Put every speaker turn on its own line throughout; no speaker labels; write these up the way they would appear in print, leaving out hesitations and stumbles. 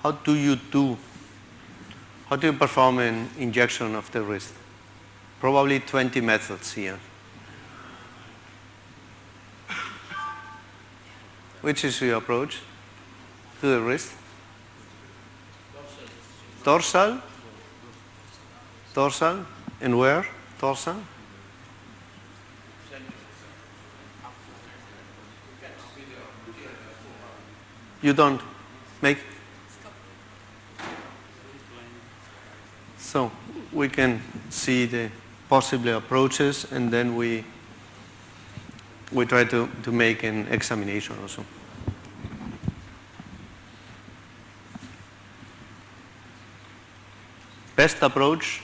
how do you perform an injection of the wrist? Probably 20 methods here. Which is your approach to the wrist? Dorsal? Dorsal? And where? Dorsal? You don't make? So we can see the possible approaches, and then we try to make an examination also. Best approach?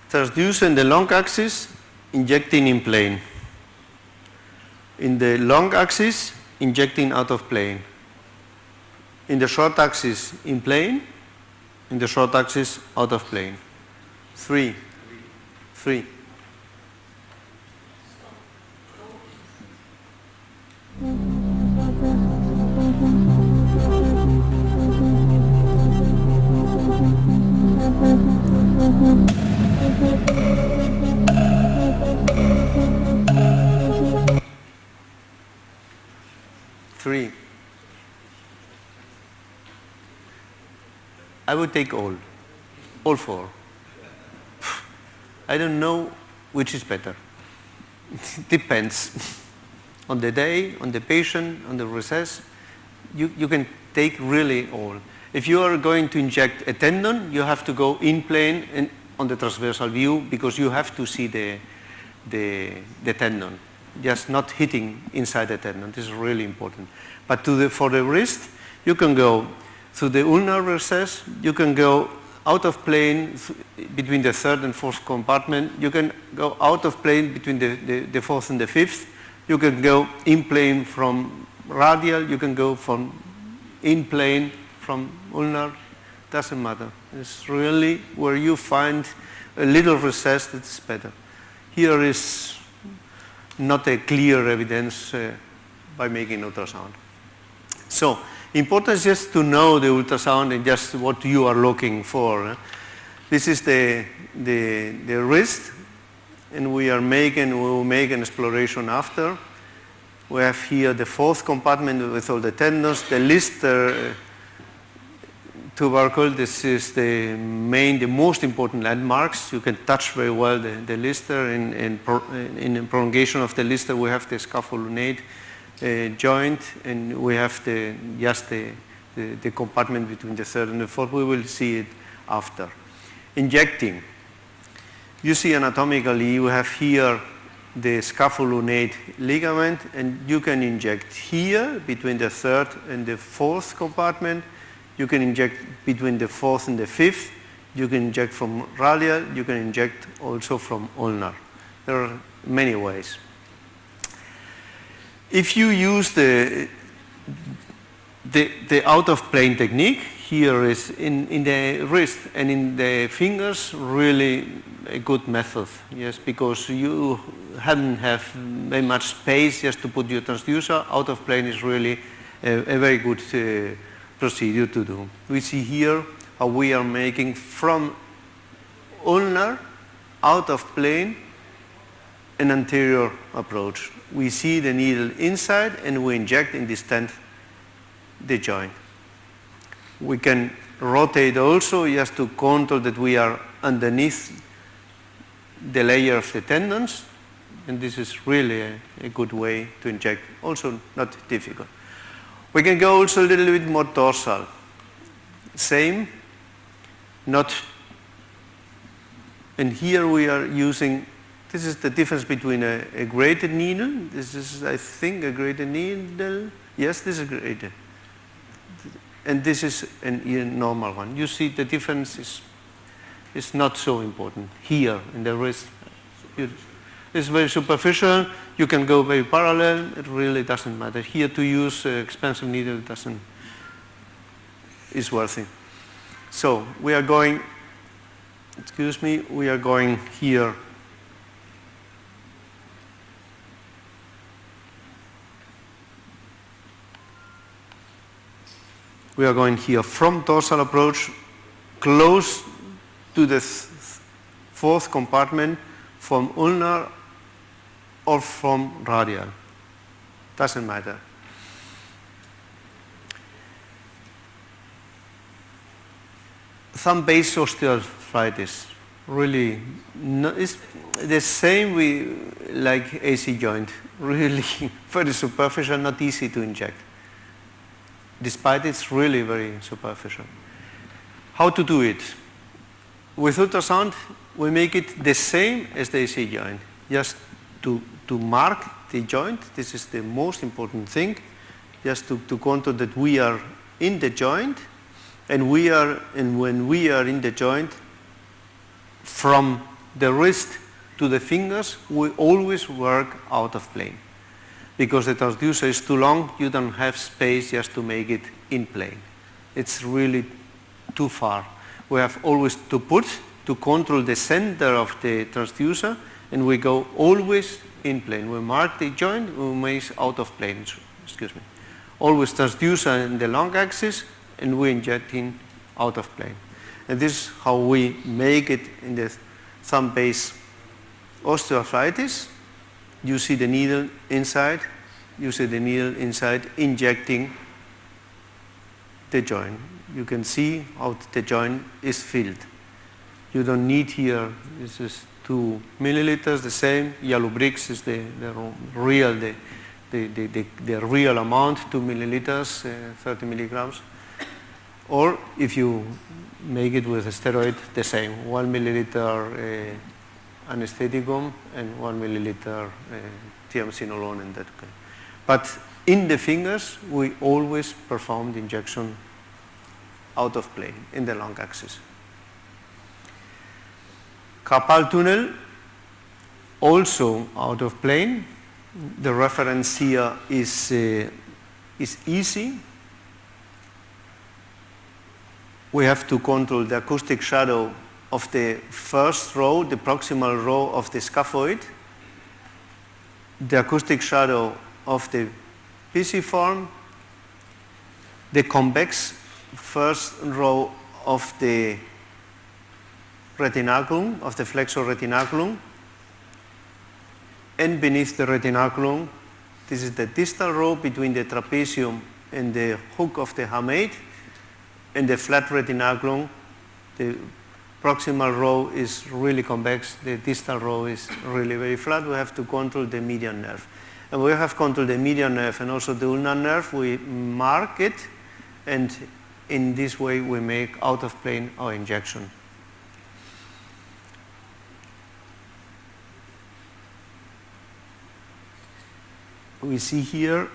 Transduce in the long axis, injecting in plane. In the long axis, injecting out of plane. In the short axis, in plane. In the short axis, out of plane. Three. 3. I would take all 4. I don't know which is better. It depends on the day, on the patient, on the recess. You can take really all. If you are going to inject a tendon, you have to go in plane and on the transversal view, because you have to see the tendon, just not hitting inside the tendon. This is really important. But for the wrist, you can go through the ulnar recess, you can go out of plane between the third and fourth compartment, you can go out of plane between the fourth and the fifth, you can go in plane from radial, you can go from in plane from ulnar, doesn't matter. It's really where you find a little recess that's better. Here is not a clear evidence by making ultrasound. So, important is just to know the ultrasound and just what you are looking for. This is the wrist, and we will make an exploration after. We have here the fourth compartment with all the tendons, the Lister tubercle. This is the most important landmarks. You can touch very well the Lister. In the prolongation of the Lister, we have the scapholunate joint, and we have just the compartment between the third and the fourth. We will see it after. Injecting. You see anatomically, you have here the scapholunate ligament, and you can inject here between the third and the fourth compartment. You can inject between the fourth and the fifth. You can inject from radial. You can inject also from ulnar. There are many ways. If you use the out-of-plane technique, here is in the wrist and in the fingers, really a good method, yes, because you haven't have very much space just to put your transducer. Out-of-plane is really a very good procedure to do. We see here how we are making from ulnar, out of plane, an anterior approach. We see the needle inside and we inject and distend the joint. We can rotate also just to control that we are underneath the layer of the tendons, and this is really a good way to inject, also not difficult. We can go also a little bit more dorsal. Same, and here we are using, this is the difference between a graded needle. This is, I think, a graded needle. Yes, this is graded. And this is a normal one. You see the difference is not so important here in the wrist. It's very superficial. You can go very parallel. It really doesn't matter. Here to use expensive needle is worthy. So we are going, we are going here We are going here from dorsal approach, close to the fourth compartment, from ulnar or from radial. Doesn't matter. Thumb-based osteoarthritis, really, it's the same like AC joint, really very superficial, not easy to inject, despite it's really very superficial. How to do it? With ultrasound, we make it the same as the AC joint, just to mark the joint. This is the most important thing, just to control that we are in the joint, and when we are in the joint, from the wrist to the fingers, we always work out of plane. Because the transducer is too long, you don't have space just to make it in plane. It's really too far. We have always to control the center of the transducer, and we go always in plane. We mark the joint, we make out of plane, excuse me. Always transducer in the long axis, and we inject in out of plane. And this is how we make it in the thumb-based osteoarthritis. You see the needle inside, injecting the joint. You can see how the joint is filled. You don't need here, this is 2 milliliters, the same. Yellow bricks is the real amount, 2 milliliters, 30 milligrams. Or if you make it with a steroid, the same, 1 milliliter anestheticum and 1 milliliter triamcinolone in that case. But in the fingers, we always perform the injection out of plane in the long axis. Carpal tunnel, also out of plane. The reference here is easy. We have to control the acoustic shadow of the first row, the proximal row of the scaphoid, the acoustic shadow of the pisiform, the convex first row of the retinaculum, of the flexor retinaculum, and beneath the retinaculum, this is the distal row between the trapezium and the hook of the hamate, and the flat retinaculum. The proximal row is really convex, the distal row is really very flat. We have to control the median nerve. And we have controlled the median nerve and also the ulnar nerve. We mark it, and in this way we make out of plane our injection. We see here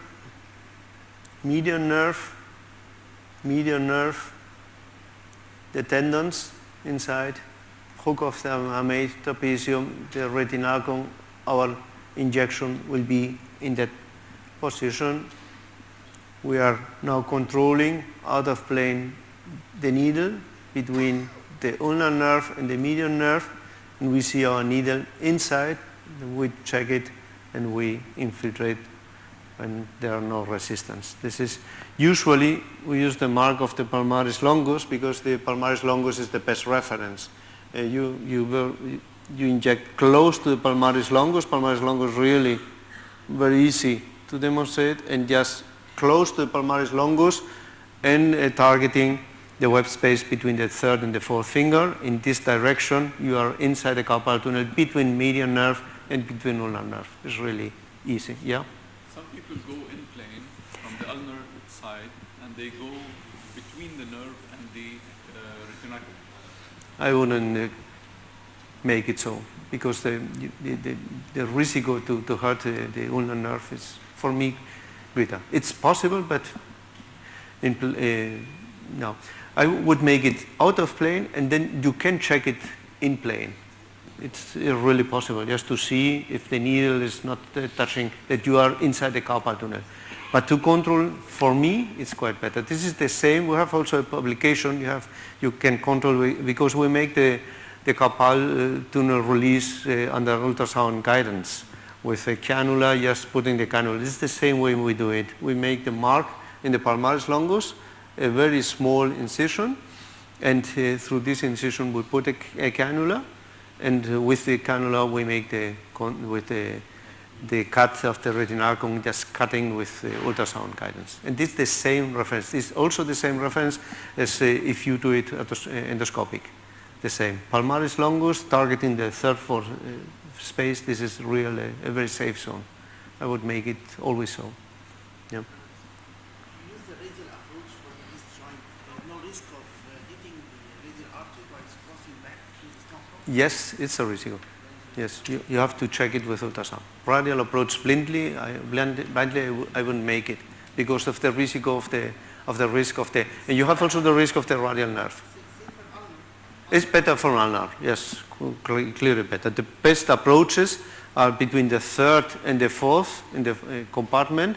median nerve, the tendons inside, hook of the hamate, trapezium, the retinaculum. Our injection will be in that position. We are now controlling out of plane the needle between the ulnar nerve and the median nerve, and we see our needle inside. We check it and we infiltrate when there are no resistance. This is usually we use the mark of the palmaris longus because the palmaris longus is the best reference. You inject close to the palmaris longus. Palmaris longus really very easy to demonstrate, and just close to the palmaris longus and targeting the web space between the third and the fourth finger. In this direction, you are inside the carpal tunnel between median nerve and between ulnar nerve. It's really easy. Yeah.
Some people go in plane from the ulnar side, and they go between the nerve and the retinaculum.
I wouldn't make it so, because the risk to hurt the ulnar nerve is, for me, greater. It's possible, but no. I would make it out of plane, and then you can check it in plane. It's really possible, just to see if the needle is not touching, that you are inside the carpal tunnel. But to control, for me, it's quite better. This is the same. We have also a publication. You can control, because we make the carpal tunnel release under ultrasound guidance with a cannula, just putting the cannula. This is the same way we do it. We make the mark in the palmaris longus, a very small incision, and through this incision we put a cannula, and with the cannula we make the cut of the retinacum, just cutting with ultrasound guidance. And this is the same reference. This is also the same reference as if you do it endoscopic. The same. Palmaris longus, targeting the third, fourth space. This is really a very safe zone. I would make it always so. Yeah.
You use the radial approach for the wrist joint. There's no risk of hitting the radial artery while it's crossing back through the stump?
Yes, it's a risk. Yes, you have to check it with ultrasound. Radial approach blindly, I wouldn't make it because of the risk of the and you have also the risk of the radial nerve. It's better for ulnar, yes, clearly better. The best approaches are between the third and the fourth in the compartment,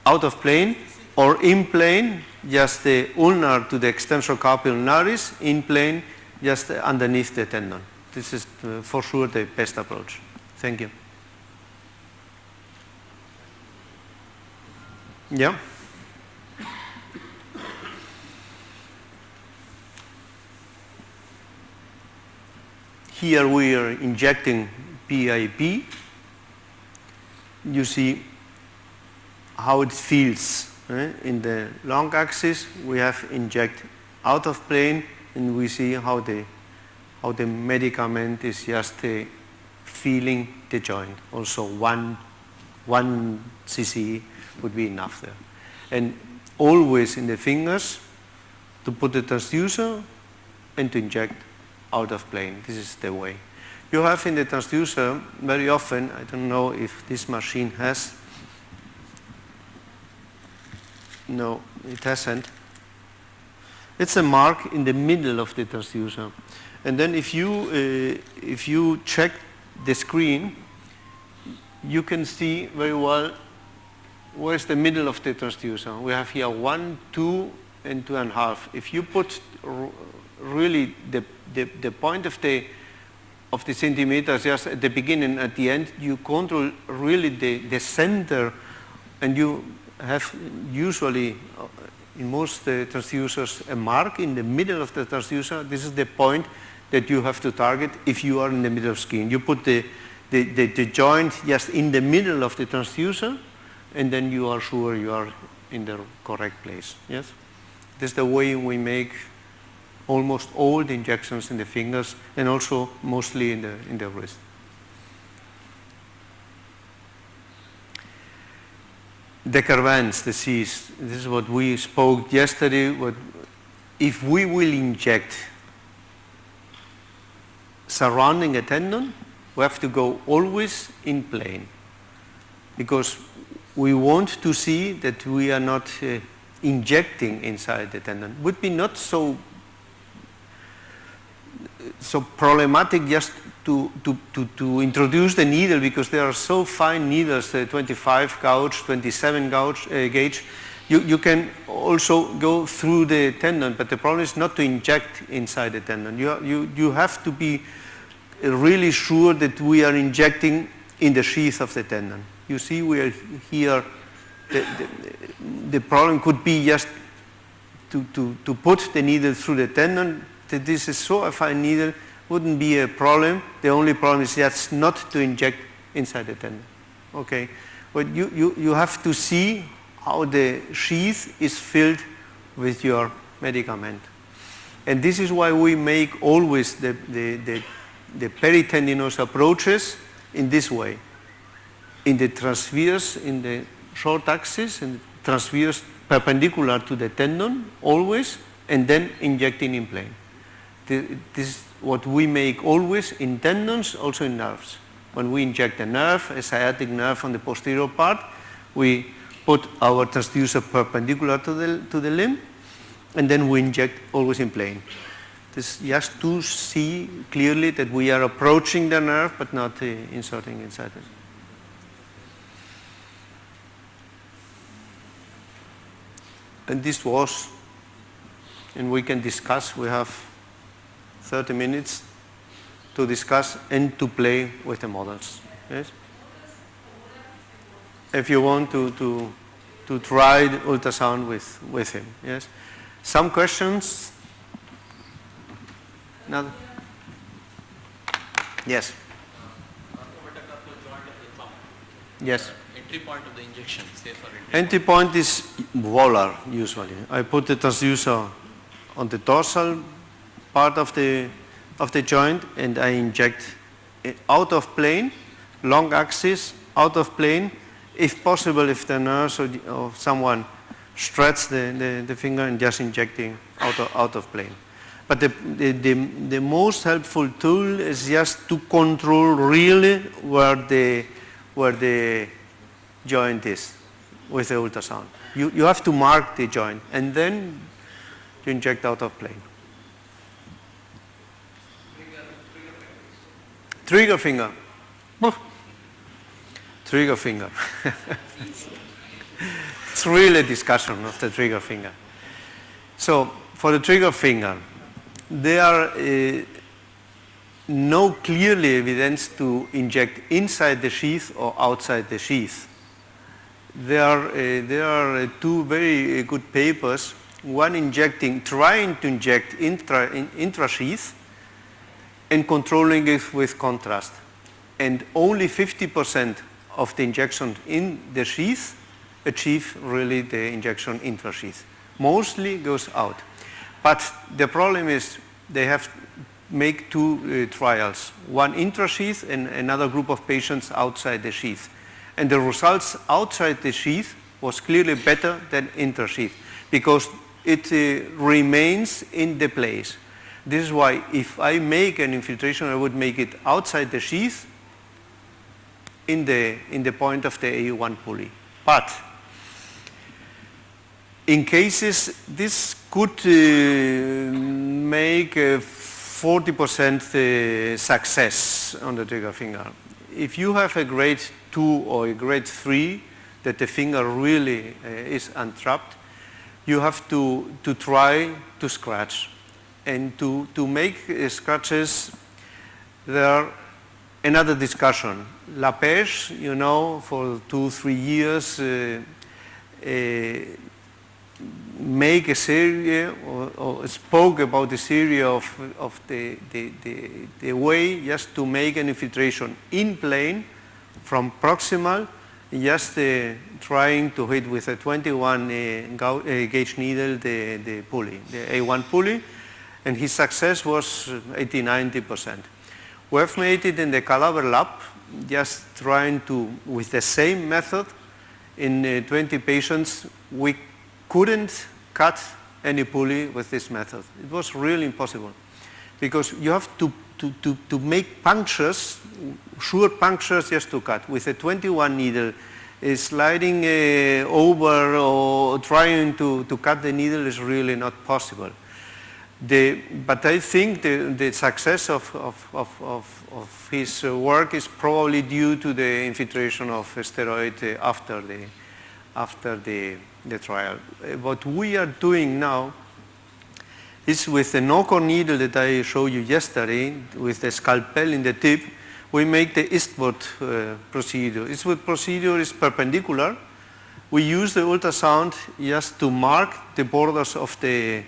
out of plane or in plane, just the ulnar to the extensor carpi ulnaris, in plane, just underneath the tendon. This is for sure the best approach. Thank you. Yeah. Here we are injecting PIP. You see how it feels. In the long axis we have inject out of plane, and we see how the medicament is just feeling the joint. Also 1 cc would be enough there. And always in the fingers to put the transducer and to inject out of plane. This is the way. You have in the transducer very often, I don't know if this machine has, no, it hasn't. It's a mark in the middle of the transducer. And then if you check the screen, you can see very well where's the middle of the transducer. We have here 1, 2, and 2.5. If you put really the point of the centimeters just at the beginning and at the end, you control really the center, and you have usually in most transducers a mark in the middle of the transducer. This is the point that you have to target if you are in the middle of skin. You put the joint just in the middle of the transducer, and then you are sure you are in the correct place. Yes? This is the way we make almost all the injections in the fingers, and also mostly in the wrist. Decurvance disease, this is what we spoke yesterday. If we will inject surrounding a tendon, we have to go always in plane, because we want to see that we are not injecting inside the tendon. Would be not so problematic just to introduce the needle, because there are so fine needles, 25 gauge, 27 gauge. You can also go through the tendon, but the problem is not to inject inside the tendon. You have to be really sure that we are injecting in the sheath of the tendon. You see, we are here. The problem could be just to put the needle through the tendon. That this is so a fine needle wouldn't be a problem. The only problem is just not to inject inside the tendon. Okay, but you have to see how the sheath is filled with your medicament, and this is why we make always the peritendinous approaches in this way, in the transverse, in the short axis, and transverse perpendicular to the tendon always, and then injecting in plane. This is what we make always in tendons, also in nerves. When we inject a nerve, a sciatic nerve on the posterior part, we put our transducer perpendicular to the limb, and then we inject always in plane. This is just to see clearly that we are approaching the nerve but not inserting inside it. And this was, and we can discuss, we have 30 minutes to discuss and to play with the models. Yes? If you want to try the ultrasound with him. Yes? Some questions? No? Yes. Yes.
Entry point of the injection, say for
Entry point is volar usually. I put the transducer on the dorsal part of the joint and I inject it out of plane, long axis, out of plane. If possible, if the nurse or someone stretch the finger and just injecting out of plane. But the most helpful tool is just to control really where the joint is with the ultrasound. You have to mark the joint and then you inject out of plane. Trigger finger. Trigger finger. It's really a discussion of the trigger finger. So for the trigger finger, there are no clearly evidence to inject inside the sheath or outside the sheath. There are two very good papers, one trying to inject intra-sheath and controlling it with contrast. And only 50% of the injection in the sheath achieve really the injection intra-sheath. Mostly goes out. But the problem is they have make two trials, one intra-sheath and another group of patients outside the sheath. And the results outside the sheath was clearly better than intra-sheath because it remains in the place. This is why if I make an infiltration, I would make it outside the sheath in the point of the A1 pulley. But in cases, this could make a 40% success on the trigger finger. If you have a grade 2 or a grade 3 that the finger really is untrapped, you have to try to scratch. And to make scratches, there are another discussion. Lapèche, you know, for 2-3 years, make a series or spoke about the series of the way just to make an infiltration in plane from proximal, just trying to hit with a 21 gauge needle the pulley, the A1 pulley, and his success was 80-90%. We have made it in the cadaver lab, just trying to, with the same method, in 20 patients, we couldn't cut any pulley with this method. It was really impossible because you have to make punctures, sure punctures just to cut. With a 21 needle, sliding over or trying to cut the needle is really not possible. But I think the success of his work is probably due to the infiltration of steroid after the trial. What we are doing now is with the no-core needle that I showed you yesterday, with the scalpel in the tip, we make the eastward procedure. Eastward procedure is perpendicular. We use the ultrasound just to mark the borders of the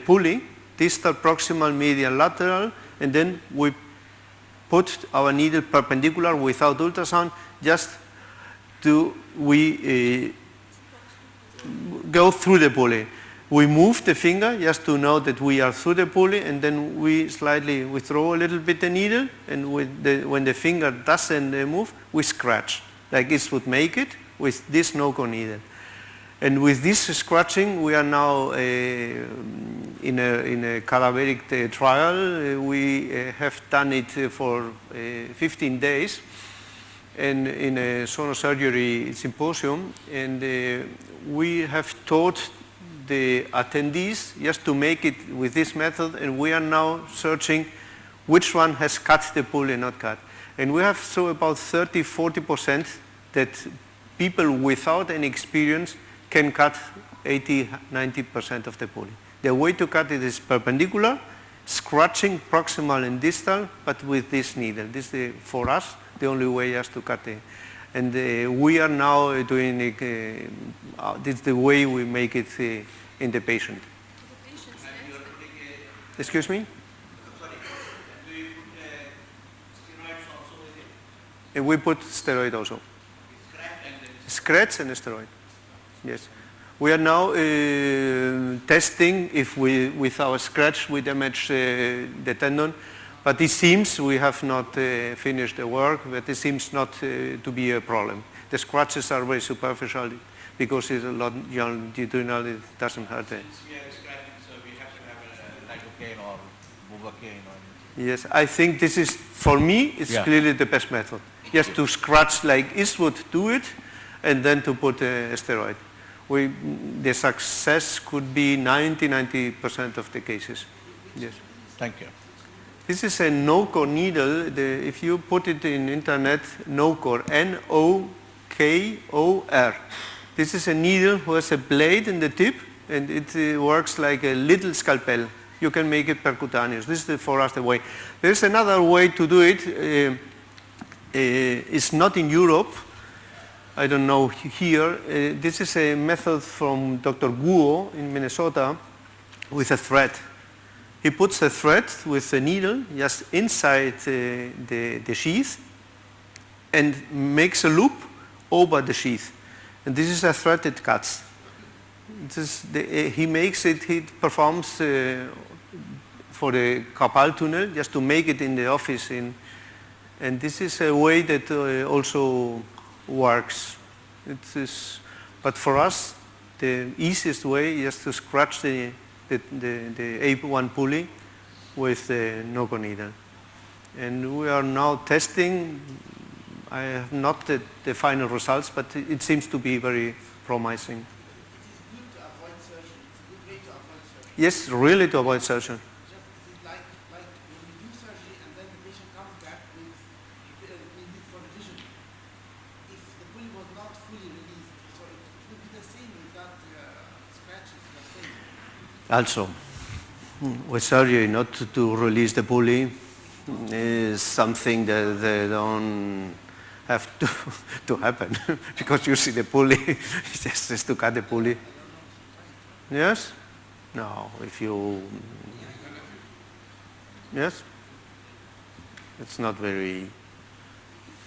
pulley, distal, proximal, medial, lateral, and then we put our needle perpendicular without ultrasound, just we go through the pulley. We move the finger just to know that we are through the pulley, and then we slightly withdraw a little bit the needle, and when the finger doesn't move, we scratch, like this would make it with this no-core needle. And with this scratching, we are now in a cadaveric trial. We have done it for 15 days and in a sonosurgery symposium, and we have taught the attendees just to make it with this method, and we are now searching which one has cut the pulley and not cut. And we have so about 30-40% that people without any experience can cut 80-90% of the pulley. The way to cut it is perpendicular, scratching proximal and distal, but with this needle. This is, for us, the only way just to cut it. And we are now doing it, this is the way we make it in the patient. Excuse me? We put steroid also. Scratch and steroid. Yes. We are now testing if with our scratch we damage the tendon, but it seems we have not finished the work, but it seems not to be a problem. The scratches are very superficial because it's a lot longitudinal, it doesn't hurt.
We are scratching, so we have to have a lidocaine or bubocaine or...
Yes, I think this is, for me, it's clearly the best method. Just to scratch like Eastwood do it, and then to put a steroid. The success could be 90% of the cases. Yes.
Thank you.
This is a no-core needle. If you put it in internet, no-core, N-O-K-O-R. This is a needle who has a blade in the tip, and it works like a little scalpel. You can make it percutaneous. This is for us the way. There's another way to do it. It's not in Europe. I don't know here. This is a method from Dr. Guo in Minnesota with a thread. He puts a thread with a needle just inside the sheath and makes a loop over the sheath. And this is a thread that cuts. He makes it, he performs for the carpal tunnel just to make it in the office. And this is a way that also works. But for us, the easiest way is to scratch the A1 pulley with the no-core needle. And we are now testing. I have not the final results, but it seems to be very promising.
It is good to avoid surgery. It's a good way to avoid surgery.
Yes, really to avoid surgery.
Just it is like when you do surgery and then the patient comes back with need for revision. If the pulley was not fully released, so it would be the same without scratches. The same.
Also, with surgery, not to release the pulley is something that they don't have to happen because you see the pulley, it's just to cut the pulley. Yes? No, if you... Yes? It's not very...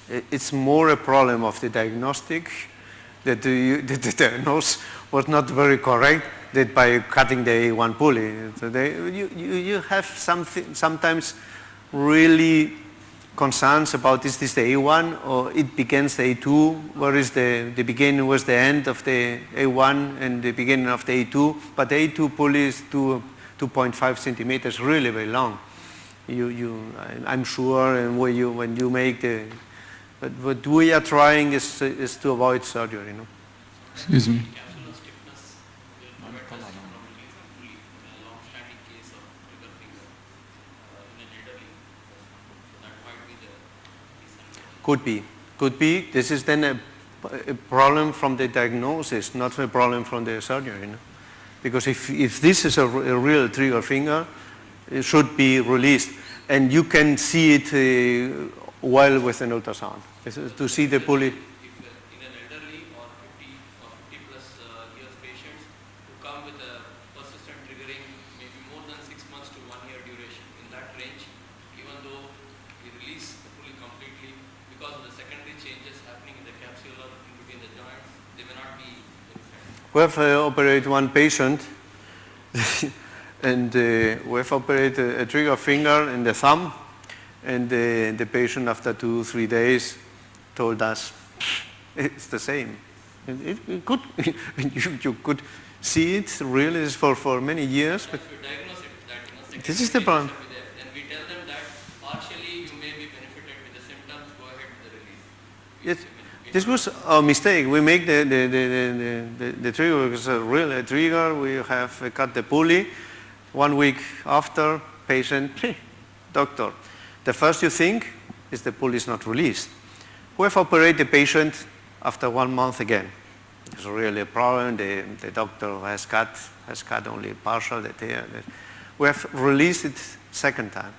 It's more a problem of the diagnostic that the diagnosis was not very correct that by cutting the A1 pulley. So you have sometimes really concerns about is this the A1 or it begins the A2, where is the beginning was the end of the A1 and the beginning of the A2, but the A2 pulley is 2.5 centimeters, really very long. I'm sure, and when you make the, but what we are trying is to avoid surgery, you know.
Excuse me.
Capsular stiffness will prevent us from releasing fully in a long-standing case of trigger finger in an elderly person. So that might be the reason.
Could be. This is then a problem from the diagnosis, not a problem from the surgery, you know. Because if this is a real trigger finger, it should be released, and you can see it well with an ultrasound to see the pulley.
If in an elderly or 50 or 50 plus years patients who come with a persistent triggering maybe more than 6 months to 1 year duration, in that range, even though we release the pulley completely, because of the secondary changes happening in the capsular in between the joints, they may not be effective.
We have operated one patient and we have operated a trigger finger in the thumb, and the patient after 2-3 days told us it's the same. It could, you could see it really for many years. But
If you diagnose it, that
this is the problem.
then we tell them that partially you may be benefited with the symptoms, go ahead with the release.
Yes, this was a mistake. We make the trigger was a real trigger. We have cut the pulley. 1 week after, patient, doctor. The first you think is the pulley is not released. We have operated the patient after 1 month again. It's really a problem. The doctor has cut only partial the tear. We have released it second time.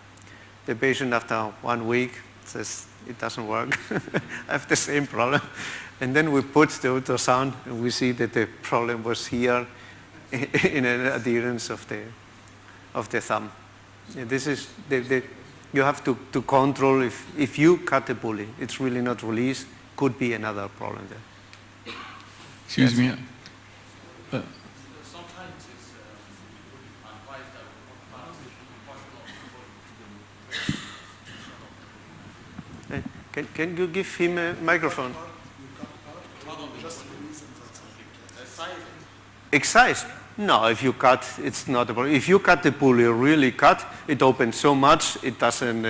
The patient after 1 week says it doesn't work. I have the same problem. And then we put the ultrasound and we see that the problem was here in an adherence of the thumb. Yeah, this is you have to control if you cut the pulley, it's really not released. Could be another problem there.
Excuse me.
Sometimes it's advised that
Can you give him a microphone? Excise? No, if you cut, it's not a problem. If you cut the pulley, really cut, it opens so much, it doesn't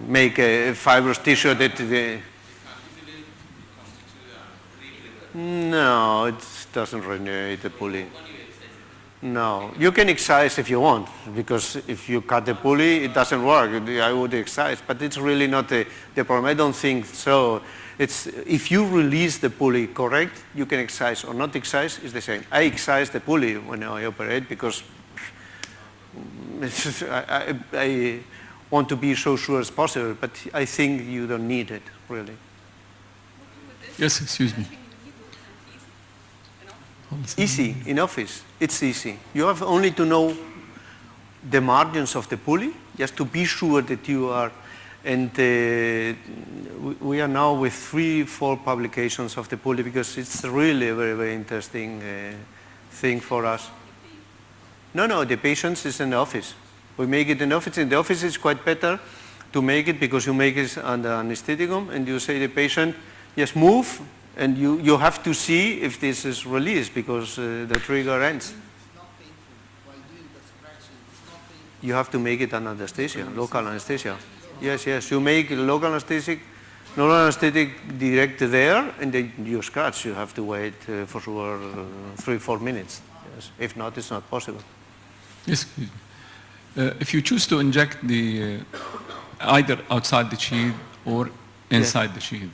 make a fibrous tissue that no, it doesn't regenerate the pulley. No, you can excise if you want, because if you cut the pulley, it doesn't work. I would excise, but it's really not the problem. I don't think so. It's, if you release the pulley correct, you can excise or not excise, it's the same. I excise the pulley when I operate because I want to be so sure as possible, but I think you don't need it, really.
Yes, excuse me.
Easy, in office, it's easy. You have only to know the margins of the pulley, just to be sure that you are, and we are now with 3-4 publications of the pulley because it's really a very, very interesting thing for us. No, the patients is in the office. We make it in the office. In the office it's quite better to make it because you make it under anestheticum and you say to the patient, just move, and you have to see if this is released because the trigger ends.
It's not painful while doing the scratching. It's not painful.
You have to make it an anesthesia, local anesthesia. Yes, you make local anesthetic direct there, and then you scratch. You have to wait for sure 3-4 minutes. Yes. If not, it's not possible.
Yes, excuse me. If you choose to inject the either outside the shield or inside the shield,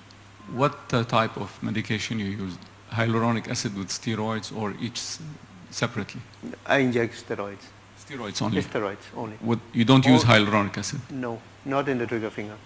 what type of medication you use? Hyaluronic acid with steroids or each separately?
I inject steroids.
Steroids only?
Steroids only.
You don't use hyaluronic acid?
No, not in the trigger finger.